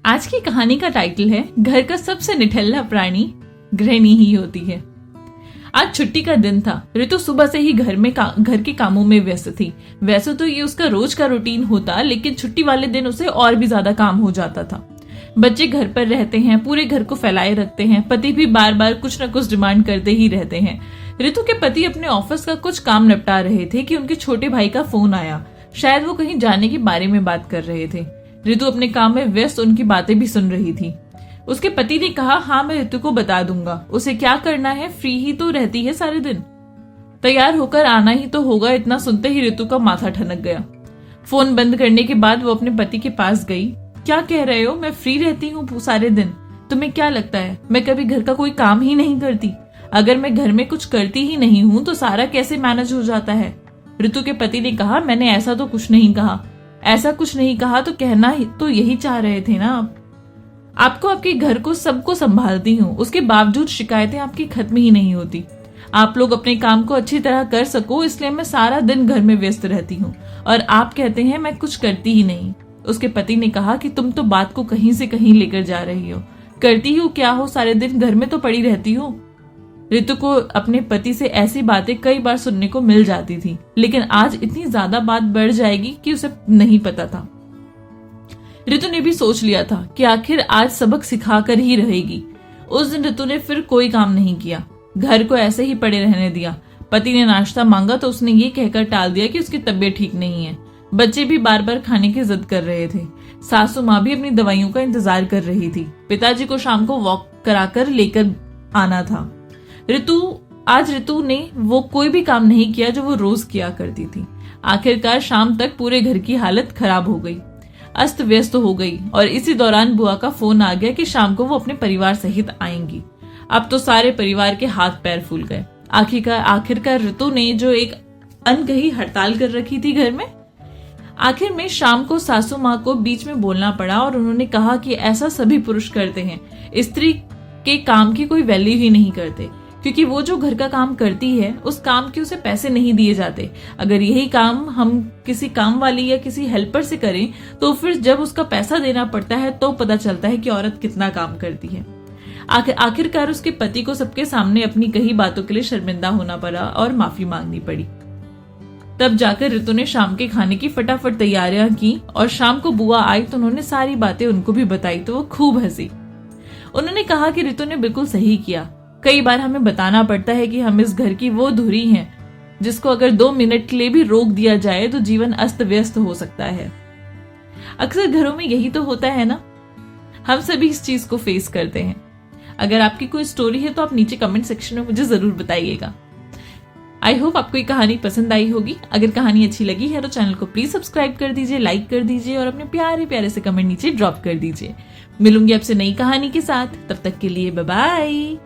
आज की कहानी का टाइटल है घर का सबसे निठल्ला प्राणी गृहिणी ही होती है। आज छुट्टी का दिन था। ऋतु सुबह से ही घर के कामों में व्यस्त थी। वैसे तो ये उसका रोज का रूटीन होता, लेकिन छुट्टी वाले दिन उसे और भी ज्यादा काम हो जाता था। बच्चे घर पर रहते हैं, पूरे घर को फैलाए रखते हैं। पति भी बार बार कुछ न कुछ डिमांड करते ही रहते हैं। ऋतु के पति अपने ऑफिस का कुछ काम निपटा रहे थे कि उनके छोटे भाई का फोन आया। शायद वो कहीं जाने के बारे में बात कर रहे थे। ऋतु अपने काम में व्यस्त उनकी बातें भी सुन रही थी। उसके पति ने कहा, हाँ मैं ऋतु को बता दूंगा, उसे क्या करना है, फ्री ही तो रहती है सारे दिन, तैयार होकर आना ही तो होगा। इतना सुनते ही ऋतु का माथा ठनक गया। फोन बंद करने के बाद वो अपने पति के पास गई। क्या कह रहे हो? मैं फ्री रहती हूँ सारे दिन? तुम्हें क्या लगता है मैं कभी घर का कोई काम ही नहीं करती? अगर मैं घर में कुछ करती ही नहीं हूँ तो सारा कैसे मैनेज हो जाता है? ऋतु के पति ने कहा, मैंने ऐसा तो कुछ नहीं कहा। ऐसा कुछ नहीं कहा तो कहना तो यही चाह रहे थे ना आप। आपको आपके घर को सबको संभालती हूँ, उसके बावजूद शिकायतें आपकी खत्म ही नहीं होती। आप लोग अपने काम को अच्छी तरह कर सको इसलिए मैं सारा दिन घर में व्यस्त रहती हूँ, और आप कहते हैं मैं कुछ करती ही नहीं। उसके पति ने कहा कि तुम तो बात को कहीं से कहीं लेकर जा रही हो। करती हो क्या हो? सारे दिन घर में तो पड़ी रहती हो। ऋतु को अपने पति से ऐसी बातें कई बार सुनने को मिल जाती थी, लेकिन आज इतनी ज्यादा बात बढ़ जाएगी कि उसे नहीं पता था। ऋतु ने भी सोच लिया था कि आखिर आज सबक सिखाकर ही रहेगी। उस दिन ऋतु ने फिर कोई काम नहीं किया, घर को ऐसे ही पड़े रहने दिया। पति ने नाश्ता मांगा तो उसने ये कहकर टाल दिया कि उसकी तबीयत ठीक नहीं है। बच्चे भी बार बार खाने की जिद कर रहे थे। सासू माँ भी अपनी दवाइयों का इंतजार कर रही थी। पिताजी को शाम को वॉक कराकर लेकर आना था। आज ऋतु ने वो कोई भी काम नहीं किया जो वो रोज किया करती थी। आखिरकार शाम तक पूरे घर की हालत खराब हो गई, अस्त व्यस्त हो गई, और इसी दौरान बुआ का फोन आ गया कि शाम को वो अपने परिवार सहित आएंगी। अब तो सारे परिवार के हाथ पैर फूल गए। आखिरकार ऋतु ने जो एक अनकही हड़ताल कर रखी थी घर में, आखिर में शाम को सासू माँ को बीच में बोलना पड़ा और उन्होंने कहा कि ऐसा सभी पुरुष करते हैं, स्त्री के काम की कोई वैल्यू ही नहीं करते, क्योंकि वो जो घर का काम करती है उस काम के उसे पैसे नहीं दिए जाते। अगर यही काम हम किसी काम वाली या किसी हेल्पर से करें तो फिर जब उसका पैसा देना पड़ता है तो पता चलता है कि औरत कितना काम करती है। आखिरकार उसके पति को सबके सामने अपनी कही बातों के लिए शर्मिंदा होना पड़ा और माफी मांगनी पड़ी। तब जाकर ऋतु ने शाम के खाने की फटाफट तैयारियां की, और शाम को बुआ आई तो उन्होंने सारी बातें उनको भी बताई तो वो खूब हंसी। उन्होंने कहा कि ऋतु ने बिल्कुल सही किया। कई बार हमें बताना पड़ता है कि हम इस घर की वो धुरी हैं जिसको अगर 2 मिनट के लिए भी रोक दिया जाए तो जीवन अस्त व्यस्त हो सकता है। अक्सर घरों में यही तो होता है ना, हम सभी इस चीज को फेस करते हैं। अगर आपकी कोई स्टोरी है तो आप नीचे कमेंट सेक्शन में मुझे जरूर बताइएगा। आई होप आपको ये कहानी पसंद आई होगी। अगर कहानी अच्छी लगी है तो चैनल को प्लीज सब्सक्राइब कर दीजिए, लाइक कर दीजिए और अपने प्यारे प्यारे से कमेंट नीचे ड्रॉप कर दीजिए। मिलूंगी आपसे नई कहानी के साथ, तब तक के लिए बाय बाय।